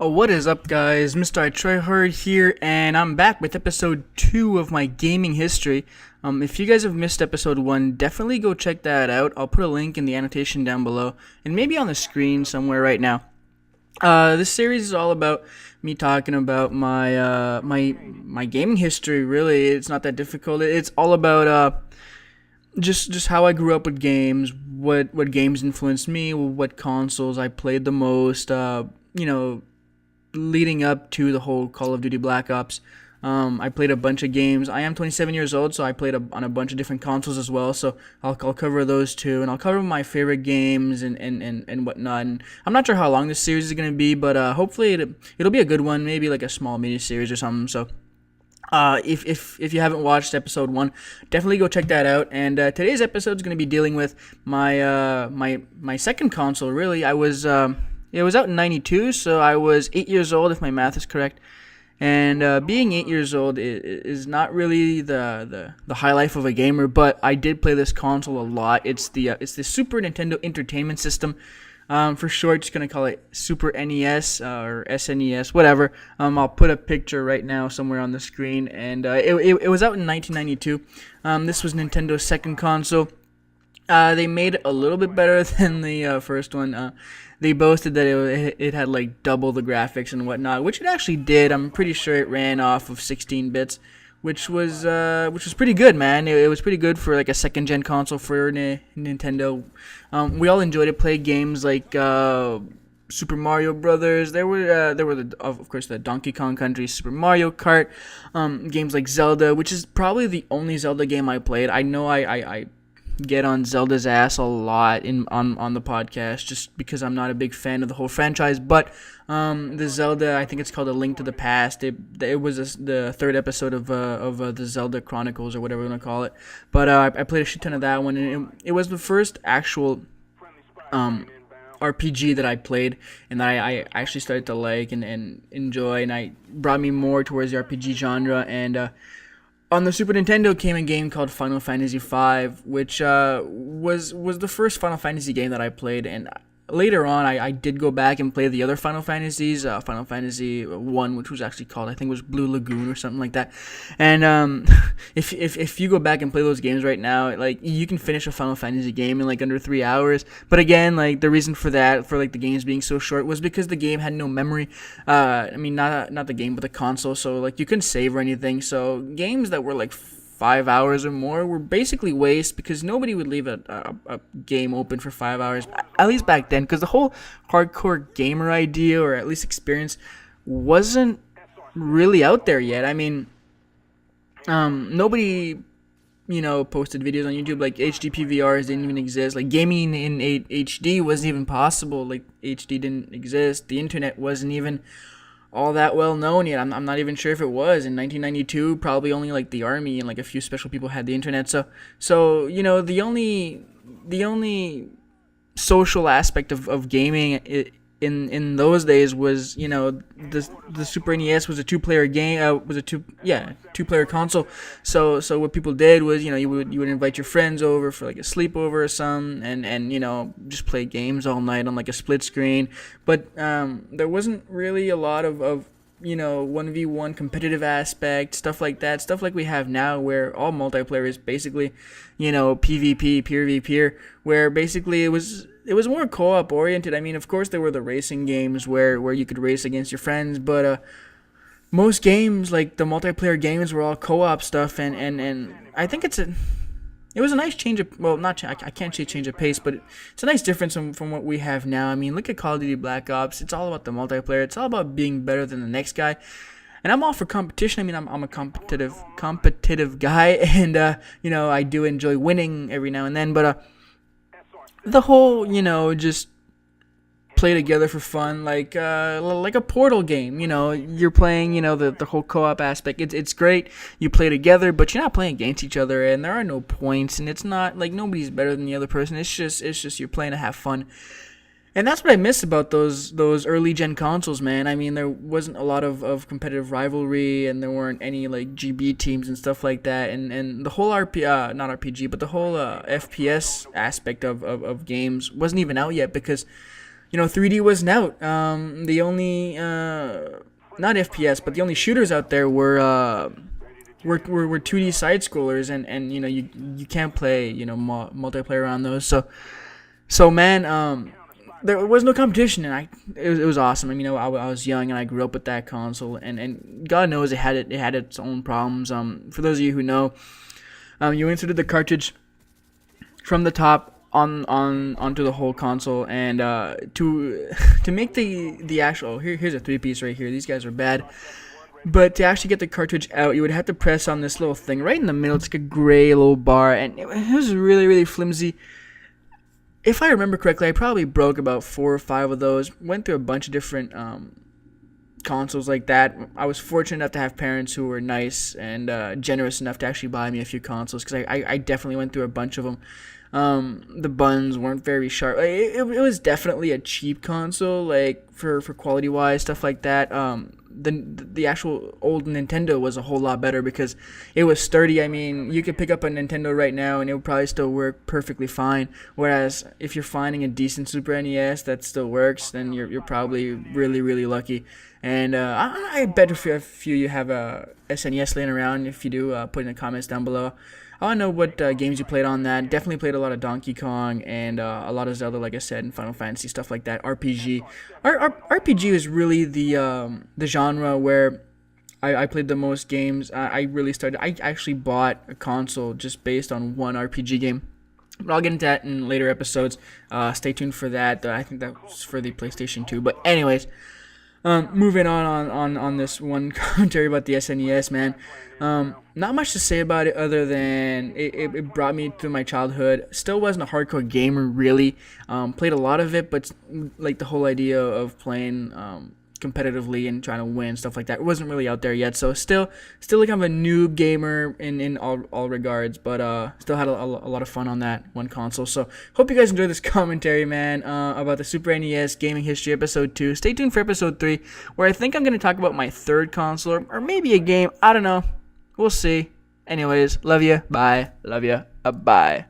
Oh, what is up, guys? MrITryHard here, and I'm back with episode 2 of my gaming history. If you guys have missed episode 1, definitely go check that out. I'll put a link in the annotation down below, and maybe on the screen somewhere right now. This series is all about me talking about my gaming history. Really, it's not that difficult. It's all about just how I grew up with games, what games influenced me, what consoles I played the most. Leading up to the whole Call of Duty Black Ops, I played a bunch of games. I am 27 years old, so I played on a bunch of different consoles as well. So I'll cover those too, and I'll cover my favorite games and whatnot. And I'm not sure how long this series is gonna be, but hopefully it'll be a good one. Maybe like a small mini series or something. So. If you haven't watched episode 1, definitely go check that out. And today's episode is going to be dealing with my second console. Really, it was out in '92, so I was 8 years old, if my math is correct. And being 8 years old is not really the high life of a gamer, but I did play this console a lot. It's the Super Nintendo Entertainment System. For short, just gonna call it Super NES or SNES, whatever. I'll put a picture right now somewhere on the screen, and it was out in 1992. This was Nintendo's second console. They made it a little bit better than the first one. They boasted that it had like double the graphics and whatnot, which it actually did. I'm pretty sure it ran off of 16 bits. Which was pretty good, man. It was pretty good for like a second gen console for Nintendo. We all enjoyed it. Played games like Super Mario Brothers. There were of course the Donkey Kong Country, Super Mario Kart, games like Zelda, which is probably the only Zelda game I played. I know I get on Zelda's ass a lot on the podcast just because I'm not a big fan of the whole franchise, but the Zelda, I think it's called A Link to the Past. It was the third episode of the Zelda Chronicles or whatever you want to call it. But I played a shit ton of that one, and it was the first actual RPG that I played and that I actually started to like and enjoy, and I brought me more towards the RPG genre. And on the Super Nintendo came a game called Final Fantasy V, which was the first Final Fantasy game that I played. And later on, I did go back and play the other Final Fantasies, Final Fantasy 1, which was actually called, I think it was Blue Lagoon or something like that. And if you go back and play those games right now, like, you can finish a Final Fantasy game in like under 3 hours. But again, like, the reason for that, for like the games being so short, was because the game had no memory. I mean, not the game, but the console. So like, you couldn't save or anything. So games that were like 5 hours or more were basically waste, because nobody would leave a game open for 5 hours, at least back then, because the whole hardcore gamer idea, or at least experience, wasn't really out there yet. I mean, nobody posted videos on YouTube. Like, HD PVRs didn't even exist. Like, gaming in HD wasn't even possible. Like, HD didn't exist. The internet wasn't even all that well known yet. I'm not even sure if it was in 1992. Probably only like the army and like a few special people had the internet. So the only social aspect of gaming in those days was the Super NES was a two-player game. Two-player console. So what people did was you would invite your friends over for like a sleepover or something, and just play games all night on like a split screen. But there wasn't really a lot of 1v1 competitive aspect, stuff like that, stuff like we have now, where all multiplayer is basically PvP, peer v peer, where basically it was more co-op oriented. I mean, of course there were the racing games where you could race against your friends, but most games, like the multiplayer games, were all co-op stuff, and I think it was a nice change of, well, I can't say change of pace, but it's a nice difference from what we have now. I mean, look at Call of Duty Black Ops. It's all about the multiplayer. It's all about being better than the next guy. And I'm all for competition. I mean, I'm a competitive guy, and I do enjoy winning every now and then. But the whole, just play together for fun, like a Portal game. You're playing, the whole co-op aspect. It's great. You play together, but you're not playing against each other, and there are no points, and it's not like nobody's better than the other person. It's just you're playing to have fun. And that's what I miss about those early gen consoles, man. I mean, there wasn't a lot of competitive rivalry, and there weren't any like GB teams and stuff like that. And the whole not RPG, but the whole FPS aspect of games wasn't even out yet, because 3D wasn't out. The only not FPS, but the only shooters out there were 2D side scrollers, and you can't play multiplayer on those. So man, there was no competition, and it was awesome. I mean, I was young and I grew up with that console, and God knows it had its own problems. For those of you who know, you inserted the cartridge from the top onto the whole console, and to make the actual here's a 3-piece right here. These guys are bad. But to actually get the cartridge out, you would have to press on this little thing right in the middle. It's like a gray little bar, and it was really, really flimsy. If I remember correctly, I probably broke about 4 or 5 of those. Went through a bunch of different consoles like that. I was fortunate enough to have parents who were nice and generous enough to actually buy me a few consoles, because I definitely went through a bunch of them. The buttons weren't very sharp. It was definitely a cheap console, like for quality wise, stuff like that. The actual old Nintendo was a whole lot better because it was sturdy. I mean, you could pick up a Nintendo right now and it would probably still work perfectly fine. Whereas if you're finding a decent Super NES that still works, then you're probably really, really lucky. And I bet a few of you have a SNES laying around. If you do, put in the comments down below. I want to know what games you played on that. Definitely played a lot of Donkey Kong and a lot of Zelda, like I said, and Final Fantasy, stuff like that. RPG. RPG is really the genre where I played the most games. I actually bought a console just based on one RPG game. But I'll get into that in later episodes. Stay tuned for that. I think that was for the PlayStation 2. But anyways, moving on this one commentary about the SNES, man. Not much to say about it other than it brought me through my childhood. Still wasn't a hardcore gamer, really. Played a lot of it, but like the whole idea of playing competitively and trying to win, stuff like that, it wasn't really out there yet. So still like I'm a noob gamer in all regards, but still had a lot of fun on that one console. So hope you guys enjoyed this commentary, man, about the Super NES Gaming History Episode 2. Stay tuned for Episode 3, where I think I'm going to talk about my third console, or maybe a game. I don't know. We'll see. Anyways, love you. Bye. Love you. Bye.